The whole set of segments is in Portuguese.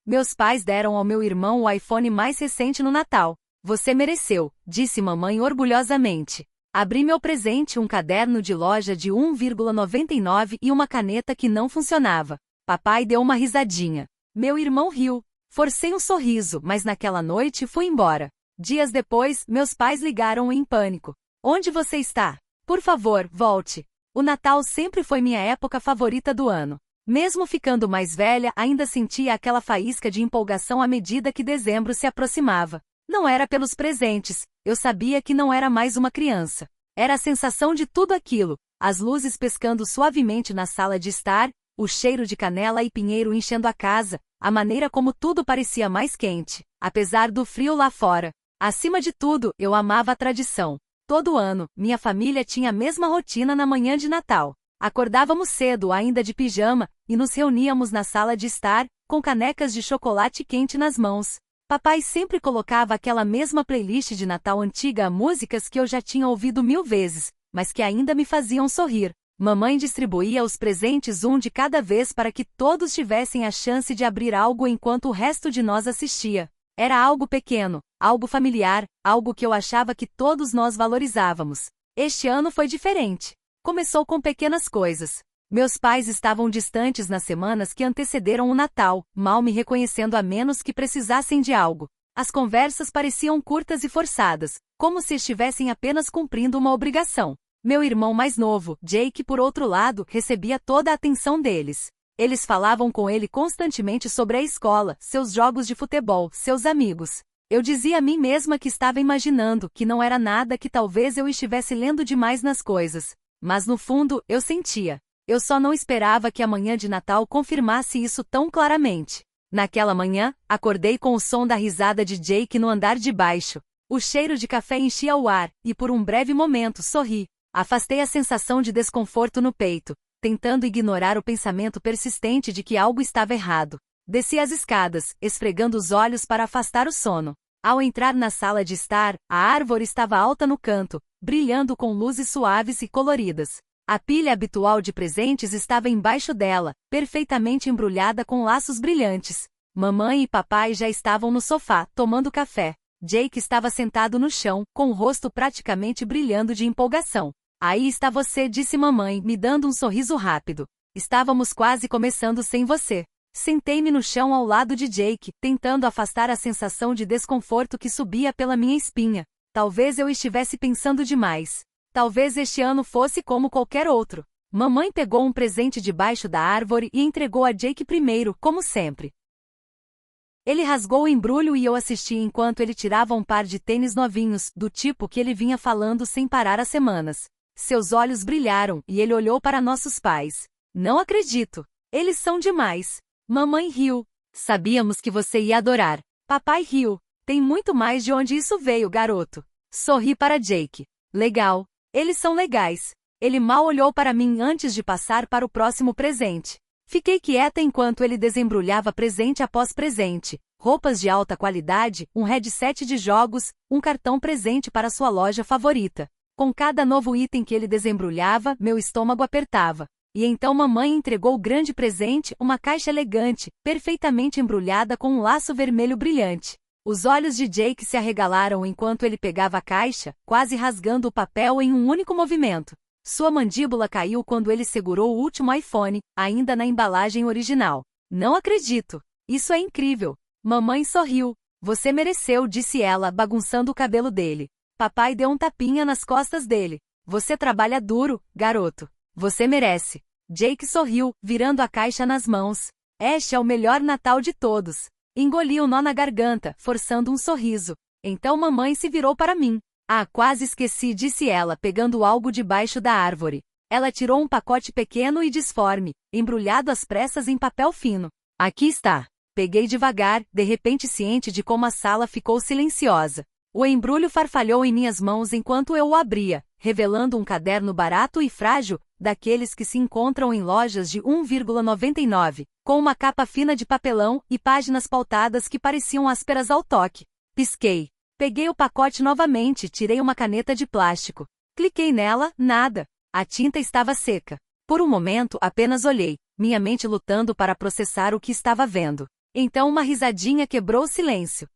Meus pais deram ao meu irmão o iPhone mais recente no Natal. Você mereceu, disse mamãe orgulhosamente. Abri meu presente, um caderno de loja de 1,99 e uma caneta que não funcionava. Papai deu uma risadinha. Meu irmão riu. Forcei um sorriso, mas naquela noite fui embora. Dias depois, meus pais ligaram em pânico. Onde você está? Por favor, volte. O Natal sempre foi minha época favorita do ano. Mesmo ficando mais velha, ainda sentia aquela faísca de empolgação à medida que dezembro se aproximava. Não era pelos presentes, eu sabia que não era mais uma criança. Era a sensação de tudo aquilo, as luzes pescando suavemente na sala de estar, o cheiro de canela e pinheiro enchendo a casa, a maneira como tudo parecia mais quente, apesar do frio lá fora. Acima de tudo, eu amava a tradição. Todo ano, minha família tinha a mesma rotina na manhã de Natal. Acordávamos cedo, ainda de pijama, e nos reuníamos na sala de estar, com canecas de chocolate quente nas mãos. Papai sempre colocava aquela mesma playlist de Natal antiga, músicas que eu já tinha ouvido 1000 vezes, mas que ainda me faziam sorrir. Mamãe distribuía os presentes um de cada vez para que todos tivessem a chance de abrir algo enquanto o resto de nós assistia. Era algo pequeno, algo familiar, algo que eu achava que todos nós valorizávamos. Este ano foi diferente. Começou com pequenas coisas. Meus pais estavam distantes nas semanas que antecederam o Natal, mal me reconhecendo a menos que precisassem de algo. As conversas pareciam curtas e forçadas, como se estivessem apenas cumprindo uma obrigação. Meu irmão mais novo, Jake, por outro lado, recebia toda a atenção deles. Eles falavam com ele constantemente sobre a escola, seus jogos de futebol, seus amigos. Eu dizia a mim mesma que estava imaginando, que não era nada, que talvez eu estivesse lendo demais nas coisas. Mas no fundo, eu sentia. Eu só não esperava que a manhã de Natal confirmasse isso tão claramente. Naquela manhã, acordei com o som da risada de Jake no andar de baixo. O cheiro de café enchia o ar, e por um breve momento sorri. Afastei a sensação de desconforto no peito, tentando ignorar o pensamento persistente de que algo estava errado. Desci as escadas, esfregando os olhos para afastar o sono. Ao entrar na sala de estar, a árvore estava alta no canto, brilhando com luzes suaves e coloridas. A pilha habitual de presentes estava embaixo dela, perfeitamente embrulhada com laços brilhantes. Mamãe e papai já estavam no sofá, tomando café. Jake estava sentado no chão, com o rosto praticamente brilhando de empolgação. Aí está você, disse mamãe, me dando um sorriso rápido. Estávamos quase começando sem você. Sentei-me no chão ao lado de Jake, tentando afastar a sensação de desconforto que subia pela minha espinha. Talvez eu estivesse pensando demais. Talvez este ano fosse como qualquer outro. Mamãe pegou um presente debaixo da árvore e entregou a Jake primeiro, como sempre. Ele rasgou o embrulho e eu assisti enquanto ele tirava um par de tênis novinhos, do tipo que ele vinha falando sem parar há semanas. Seus olhos brilharam e ele olhou para nossos pais. Não acredito. Eles são demais. Mamãe riu. Sabíamos que você ia adorar. Papai riu. Tem muito mais de onde isso veio, garoto. Sorri para Jake. Legal. Eles são legais. Ele mal olhou para mim antes de passar para o próximo presente. Fiquei quieta enquanto ele desembrulhava presente após presente. Roupas de alta qualidade, um headset de jogos, um cartão presente para sua loja favorita. Com cada novo item que ele desembrulhava, meu estômago apertava. E então mamãe entregou o grande presente, uma caixa elegante, perfeitamente embrulhada com um laço vermelho brilhante. Os olhos de Jake se arregalaram enquanto ele pegava a caixa, quase rasgando o papel em um único movimento. Sua mandíbula caiu quando ele segurou o último iPhone, ainda na embalagem original. Não acredito! Isso é incrível! Mamãe sorriu. Você mereceu, disse ela, bagunçando o cabelo dele. Papai deu um tapinha nas costas dele. Você trabalha duro, garoto. Você merece. Jake sorriu, virando a caixa nas mãos. Este é o melhor Natal de todos. Engoli o nó na garganta, forçando um sorriso. Então mamãe se virou para mim. Ah, quase esqueci, disse ela, pegando algo debaixo da árvore. Ela tirou um pacote pequeno e disforme, embrulhado às pressas em papel fino. Aqui está. Peguei devagar, de repente ciente de como a sala ficou silenciosa. O embrulho farfalhou em minhas mãos enquanto eu o abria, revelando um caderno barato e frágil, daqueles que se encontram em lojas de 1,99, com uma capa fina de papelão e páginas pautadas que pareciam ásperas ao toque. Pisquei. Peguei o pacote novamente e tirei uma caneta de plástico. Cliquei nela, nada. A tinta estava seca. Por um momento, apenas olhei, minha mente lutando para processar o que estava vendo. Então uma risadinha quebrou o silêncio.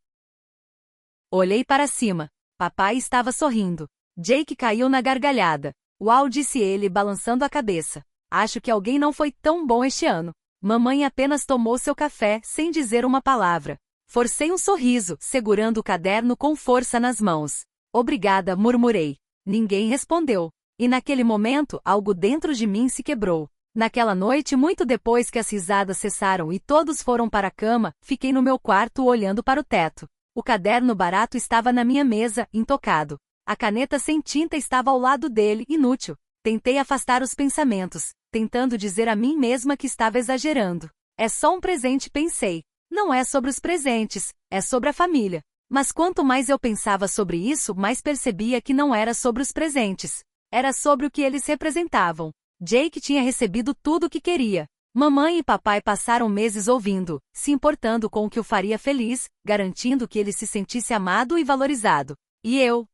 Olhei para cima. Papai estava sorrindo. Jake caiu na gargalhada. Uau, disse ele balançando a cabeça. Acho que alguém não foi tão bom este ano. Mamãe apenas tomou seu café sem dizer uma palavra. Forcei um sorriso, segurando o caderno com força nas mãos. Obrigada, murmurei. Ninguém respondeu. E naquele momento, algo dentro de mim se quebrou. Naquela noite, muito depois que as risadas cessaram e todos foram para a cama, fiquei no meu quarto olhando para o teto. O caderno barato estava na minha mesa, intocado. A caneta sem tinta estava ao lado dele, inútil. Tentei afastar os pensamentos, tentando dizer a mim mesma que estava exagerando. É só um presente, pensei. Não é sobre os presentes, é sobre a família. Mas quanto mais eu pensava sobre isso, mais percebia que não era sobre os presentes. Era sobre o que eles representavam. Jake tinha recebido tudo o que queria. Mamãe e papai passaram meses ouvindo, se importando com o que o faria feliz, garantindo que ele se sentisse amado e valorizado. E eu?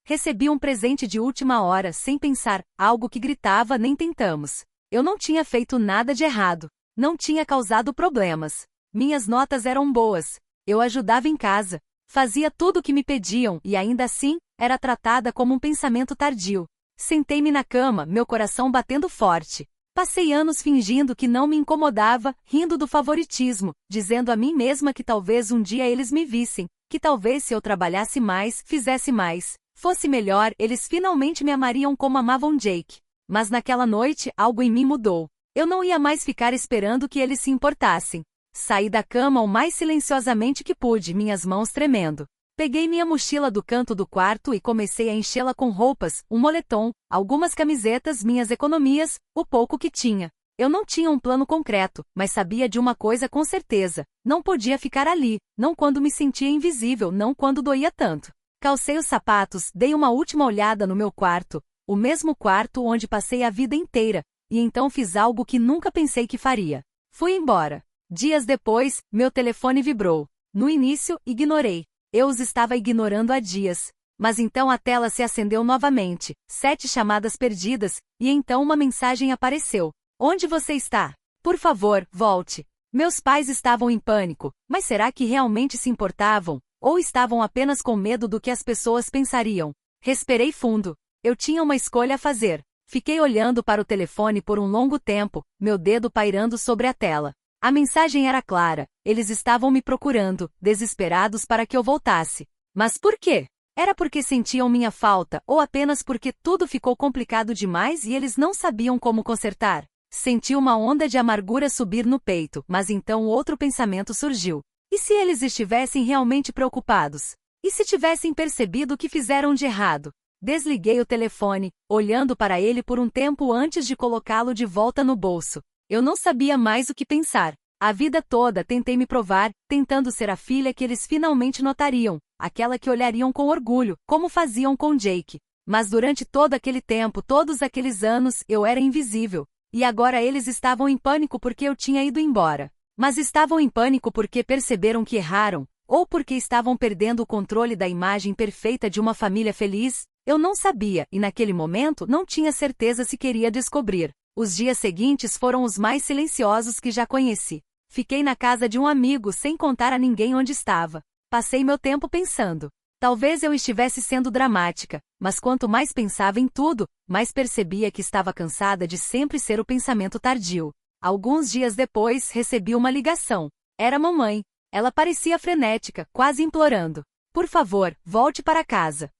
Recebi um presente de última hora, sem pensar, algo que gritava nem tentamos. Eu não tinha feito nada de errado. Não tinha causado problemas. Minhas notas eram boas. Eu ajudava em casa. Fazia tudo o que me pediam e ainda assim, era tratada como um pensamento tardio. Sentei-me na cama, meu coração batendo forte. Passei anos fingindo que não me incomodava, rindo do favoritismo, dizendo a mim mesma que talvez um dia eles me vissem, que talvez se eu trabalhasse mais, fizesse mais, fosse melhor, eles finalmente me amariam como amavam Jake. Mas naquela noite, algo em mim mudou. Eu não ia mais ficar esperando que eles se importassem. Saí da cama o mais silenciosamente que pude, minhas mãos tremendo. Peguei minha mochila do canto do quarto e comecei a enchê-la com roupas, um moletom, algumas camisetas, minhas economias, o pouco que tinha. Eu não tinha um plano concreto, mas sabia de uma coisa com certeza. Não podia ficar ali, não quando me sentia invisível, não quando doía tanto. Calcei os sapatos, dei uma última olhada no meu quarto, o mesmo quarto onde passei a vida inteira, e então fiz algo que nunca pensei que faria. Fui embora. Dias depois, meu telefone vibrou. No início, ignorei. Eu os estava ignorando há dias. Mas então a tela se acendeu novamente, 7 chamadas perdidas, e então uma mensagem apareceu. Onde você está? Por favor, volte. Meus pais estavam em pânico, mas será que realmente se importavam? Ou estavam apenas com medo do que as pessoas pensariam? Respirei fundo. Eu tinha uma escolha a fazer. Fiquei olhando para o telefone por um longo tempo, meu dedo pairando sobre a tela. A mensagem era clara, eles estavam me procurando, desesperados para que eu voltasse. Mas por quê? Era porque sentiam minha falta, ou apenas porque tudo ficou complicado demais e eles não sabiam como consertar? Senti uma onda de amargura subir no peito, mas então outro pensamento surgiu. E se eles estivessem realmente preocupados? E se tivessem percebido o que fizeram de errado? Desliguei o telefone, olhando para ele por um tempo antes de colocá-lo de volta no bolso. Eu não sabia mais o que pensar. A vida toda tentei me provar, tentando ser a filha que eles finalmente notariam, aquela que olhariam com orgulho, como faziam com Jake. Mas durante todo aquele tempo, todos aqueles anos, eu era invisível. E agora eles estavam em pânico porque eu tinha ido embora. Mas estavam em pânico porque perceberam que erraram, ou porque estavam perdendo o controle da imagem perfeita de uma família feliz? Eu não sabia, e naquele momento não tinha certeza se queria descobrir. Os dias seguintes foram os mais silenciosos que já conheci. Fiquei na casa de um amigo sem contar a ninguém onde estava. Passei meu tempo pensando. Talvez eu estivesse sendo dramática, mas quanto mais pensava em tudo, mais percebia que estava cansada de sempre ser o pensamento tardio. Alguns dias depois, recebi uma ligação. Era mamãe. Ela parecia frenética, quase implorando. Por favor, volte para casa.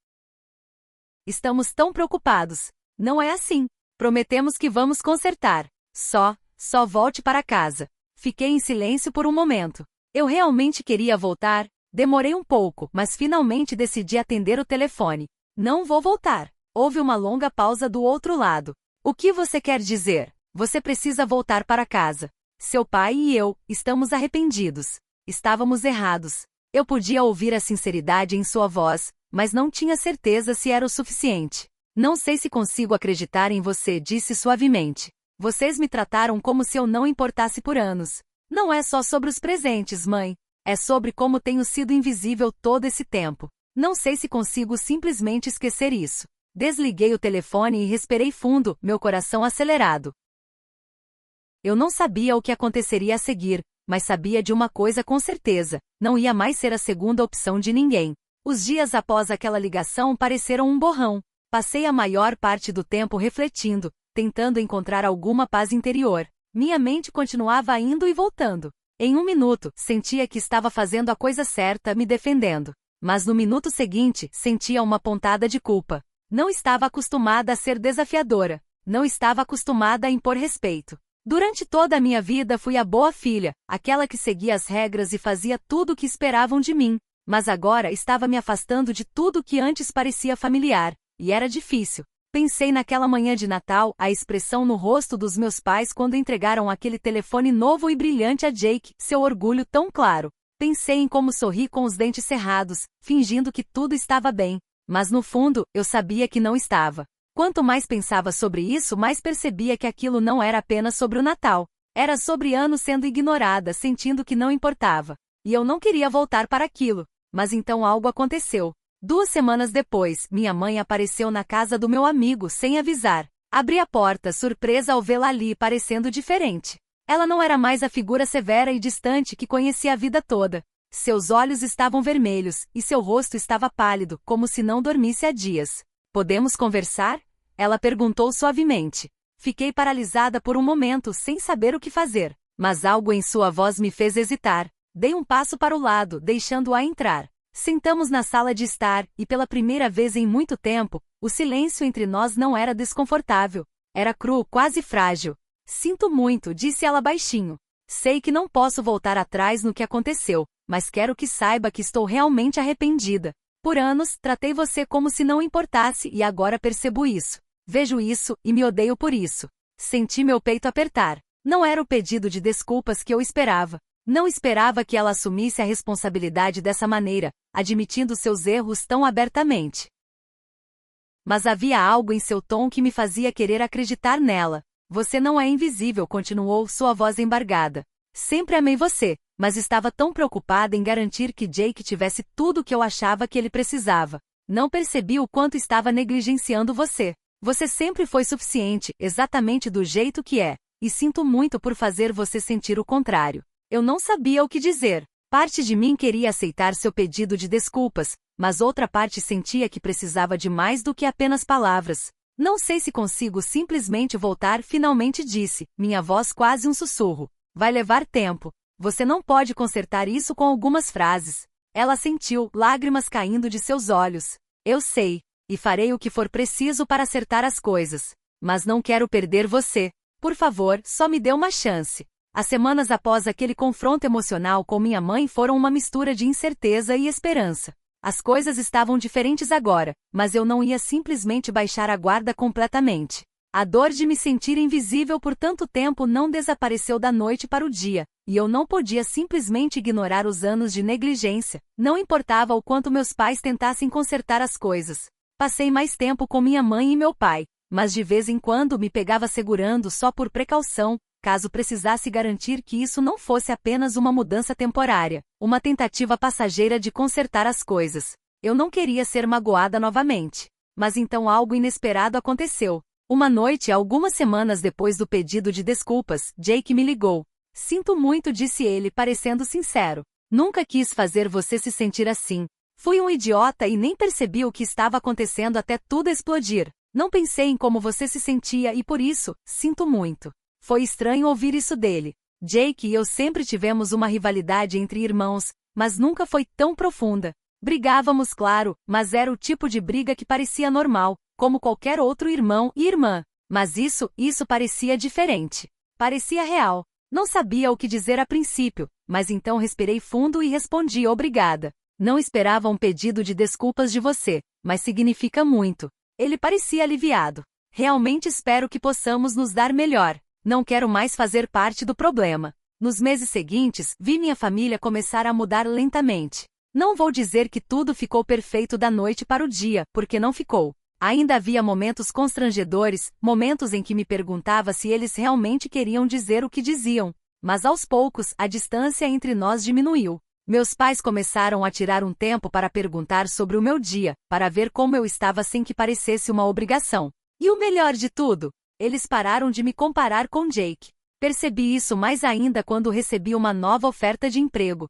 Estamos tão preocupados. Não é assim. Prometemos que vamos consertar. Só volte para casa. Fiquei em silêncio por um momento. Eu realmente queria voltar. Demorei um pouco, mas finalmente decidi atender o telefone. Não vou voltar. Houve uma longa pausa do outro lado. O que você quer dizer? Você precisa voltar para casa. Seu pai e eu estamos arrependidos. Estávamos errados. Eu podia ouvir a sinceridade em sua voz, mas não tinha certeza se era o suficiente. Não sei se consigo acreditar em você, disse suavemente. Vocês me trataram como se eu não importasse por anos. Não é só sobre os presentes, mãe. É sobre como tenho sido invisível todo esse tempo. Não sei se consigo simplesmente esquecer isso. Desliguei o telefone e respirei fundo, meu coração acelerado. Eu não sabia o que aconteceria a seguir, mas sabia de uma coisa com certeza: não ia mais ser a segunda opção de ninguém. Os dias após aquela ligação pareceram um borrão. Passei a maior parte do tempo refletindo, tentando encontrar alguma paz interior. Minha mente continuava indo e voltando. Em um minuto, sentia que estava fazendo a coisa certa, me defendendo. Mas no minuto seguinte, sentia uma pontada de culpa. Não estava acostumada a ser desafiadora. Não estava acostumada a impor respeito. Durante toda a minha vida fui a boa filha, aquela que seguia as regras e fazia tudo o que esperavam de mim. Mas agora estava me afastando de tudo que antes parecia familiar. E era difícil. Pensei naquela manhã de Natal, a expressão no rosto dos meus pais quando entregaram aquele telefone novo e brilhante a Jake, seu orgulho tão claro. Pensei em como sorri com os dentes cerrados, fingindo que tudo estava bem. Mas no fundo, eu sabia que não estava. Quanto mais pensava sobre isso, mais percebia que aquilo não era apenas sobre o Natal. Era sobre anos sendo ignorada, sentindo que não importava. E eu não queria voltar para aquilo. Mas então algo aconteceu. 2 semanas depois, minha mãe apareceu na casa do meu amigo sem avisar. Abri a porta, surpresa ao vê-la ali parecendo diferente. Ela não era mais a figura severa e distante que conhecia a vida toda. Seus olhos estavam vermelhos, e seu rosto estava pálido, como se não dormisse há dias. "Podemos conversar?" Ela perguntou suavemente. Fiquei paralisada por um momento, sem saber o que fazer. Mas algo em sua voz me fez hesitar. Dei um passo para o lado, deixando-a entrar. Sentamos na sala de estar, e pela primeira vez em muito tempo, o silêncio entre nós não era desconfortável. Era cru, quase frágil. "Sinto muito", disse ela baixinho. "Sei que não posso voltar atrás no que aconteceu, mas quero que saiba que estou realmente arrependida. Por anos, tratei você como se não importasse e agora percebo isso. Vejo isso, e me odeio por isso." Senti meu peito apertar. Não era o pedido de desculpas que eu esperava. Não esperava que ela assumisse a responsabilidade dessa maneira, admitindo seus erros tão abertamente. Mas havia algo em seu tom que me fazia querer acreditar nela. "Você não é invisível", continuou, sua voz embargada. "Sempre amei você, mas estava tão preocupada em garantir que Jake tivesse tudo o que eu achava que ele precisava. Não percebi o quanto estava negligenciando você. Você sempre foi suficiente, exatamente do jeito que é, e sinto muito por fazer você sentir o contrário." Eu não sabia o que dizer. Parte de mim queria aceitar seu pedido de desculpas, mas outra parte sentia que precisava de mais do que apenas palavras. "Não sei se consigo simplesmente voltar", finalmente disse, minha voz quase um sussurro. "Vai levar tempo. Você não pode consertar isso com algumas frases." Ela sentiu, lágrimas caindo de seus olhos. "Eu sei, e farei o que for preciso para acertar as coisas. Mas não quero perder você. Por favor, só me dê uma chance." As semanas após aquele confronto emocional com minha mãe foram uma mistura de incerteza e esperança. As coisas estavam diferentes agora, mas eu não ia simplesmente baixar a guarda completamente. A dor de me sentir invisível por tanto tempo não desapareceu da noite para o dia, e eu não podia simplesmente ignorar os anos de negligência. Não importava o quanto meus pais tentassem consertar as coisas. Passei mais tempo com minha mãe e meu pai, mas de vez em quando me pegava segurando só por precaução, caso precisasse garantir que isso não fosse apenas uma mudança temporária, uma tentativa passageira de consertar as coisas. Eu não queria ser magoada novamente. Mas então algo inesperado aconteceu. Uma noite, algumas semanas depois do pedido de desculpas, Jake me ligou. "Sinto muito", disse ele, parecendo sincero. "Nunca quis fazer você se sentir assim. Fui um idiota e nem percebi o que estava acontecendo até tudo explodir. Não pensei em como você se sentia e por isso, sinto muito." Foi estranho ouvir isso dele. Jake e eu sempre tivemos uma rivalidade entre irmãos, mas nunca foi tão profunda. Brigávamos, claro, mas era o tipo de briga que parecia normal, como qualquer outro irmão e irmã. Mas isso parecia diferente. Parecia real. Não sabia o que dizer a princípio, mas então respirei fundo e respondi: "Obrigada. Não esperava um pedido de desculpas de você, mas significa muito." Ele parecia aliviado. "Realmente espero que possamos nos dar melhor. Não quero mais fazer parte do problema." Nos meses seguintes, vi minha família começar a mudar lentamente. Não vou dizer que tudo ficou perfeito da noite para o dia, porque não ficou. Ainda havia momentos constrangedores, momentos em que me perguntava se eles realmente queriam dizer o que diziam. Mas aos poucos, a distância entre nós diminuiu. Meus pais começaram a tirar um tempo para perguntar sobre o meu dia, para ver como eu estava sem que parecesse uma obrigação. E o melhor de tudo, eles pararam de me comparar com Jake. Percebi isso mais ainda quando recebi uma nova oferta de emprego.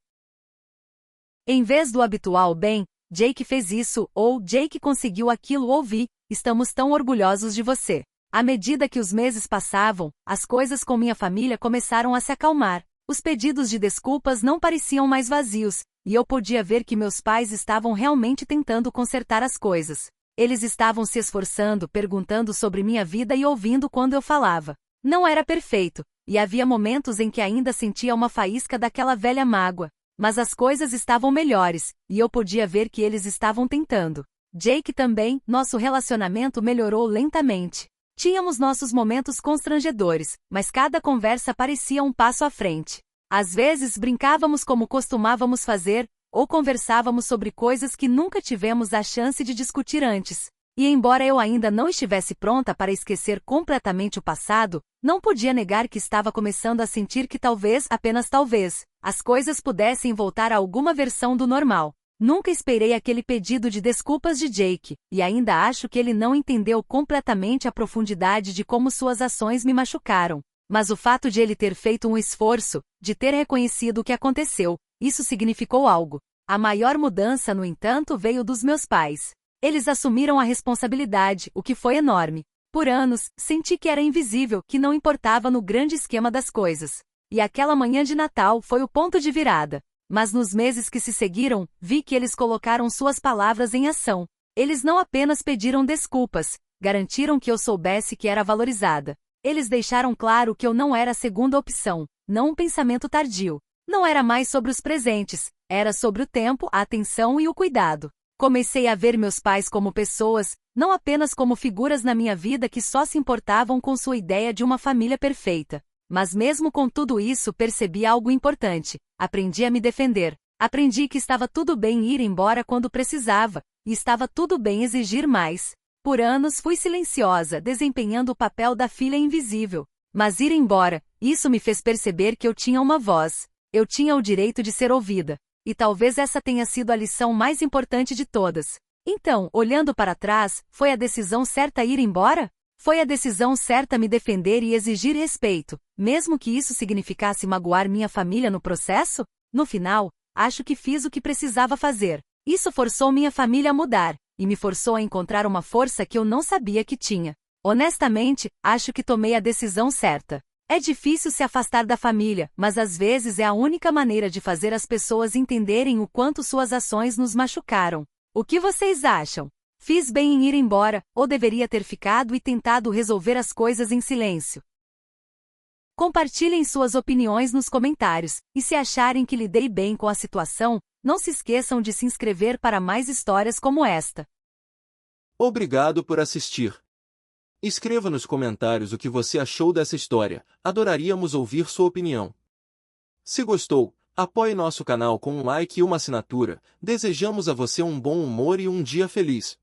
Em vez do habitual bem, Jake fez isso, ou Jake conseguiu aquilo ou vi, estamos tão orgulhosos de você. À medida que os meses passavam, as coisas com minha família começaram a se acalmar. Os pedidos de desculpas não pareciam mais vazios, e eu podia ver que meus pais estavam realmente tentando consertar as coisas. Eles estavam se esforçando, perguntando sobre minha vida e ouvindo quando eu falava. Não era perfeito, e havia momentos em que ainda sentia uma faísca daquela velha mágoa. Mas as coisas estavam melhores, e eu podia ver que eles estavam tentando. Jake também, nosso relacionamento melhorou lentamente. Tínhamos nossos momentos constrangedores, mas cada conversa parecia um passo à frente. Às vezes brincávamos como costumávamos fazer, ou conversávamos sobre coisas que nunca tivemos a chance de discutir antes. E embora eu ainda não estivesse pronta para esquecer completamente o passado, não podia negar que estava começando a sentir que talvez, apenas talvez, as coisas pudessem voltar a alguma versão do normal. Nunca esperei aquele pedido de desculpas de Jake, e ainda acho que ele não entendeu completamente a profundidade de como suas ações me machucaram. Mas o fato de ele ter feito um esforço, de ter reconhecido o que aconteceu, isso significou algo. A maior mudança, no entanto, veio dos meus pais. Eles assumiram a responsabilidade, o que foi enorme. Por anos, senti que era invisível, que não importava no grande esquema das coisas. E aquela manhã de Natal foi o ponto de virada. Mas nos meses que se seguiram, vi que eles colocaram suas palavras em ação. Eles não apenas pediram desculpas, garantiram que eu soubesse que era valorizada. Eles deixaram claro que eu não era a segunda opção, não um pensamento tardio. Não era mais sobre os presentes, era sobre o tempo, a atenção e o cuidado. Comecei a ver meus pais como pessoas, não apenas como figuras na minha vida que só se importavam com sua ideia de uma família perfeita. Mas mesmo com tudo isso percebi algo importante. Aprendi a me defender. Aprendi que estava tudo bem ir embora quando precisava, e estava tudo bem exigir mais. Por anos fui silenciosa, desempenhando o papel da filha invisível. Mas ir embora, isso me fez perceber que eu tinha uma voz. Eu tinha o direito de ser ouvida. E talvez essa tenha sido a lição mais importante de todas. Então, olhando para trás, foi a decisão certa ir embora? Foi a decisão certa me defender e exigir respeito, mesmo que isso significasse magoar minha família no processo? No final, acho que fiz o que precisava fazer. Isso forçou minha família a mudar, e me forçou a encontrar uma força que eu não sabia que tinha. Honestamente, acho que tomei a decisão certa. É difícil se afastar da família, mas às vezes é a única maneira de fazer as pessoas entenderem o quanto suas ações nos machucaram. O que vocês acham? Fiz bem em ir embora, ou deveria ter ficado e tentado resolver as coisas em silêncio? Compartilhem suas opiniões nos comentários, e se acharem que lidei bem com a situação, não se esqueçam de se inscrever para mais histórias como esta. Obrigado por assistir. Escreva nos comentários o que você achou dessa história, adoraríamos ouvir sua opinião. Se gostou, apoie nosso canal com um like e uma assinatura. Desejamos a você um bom humor e um dia feliz.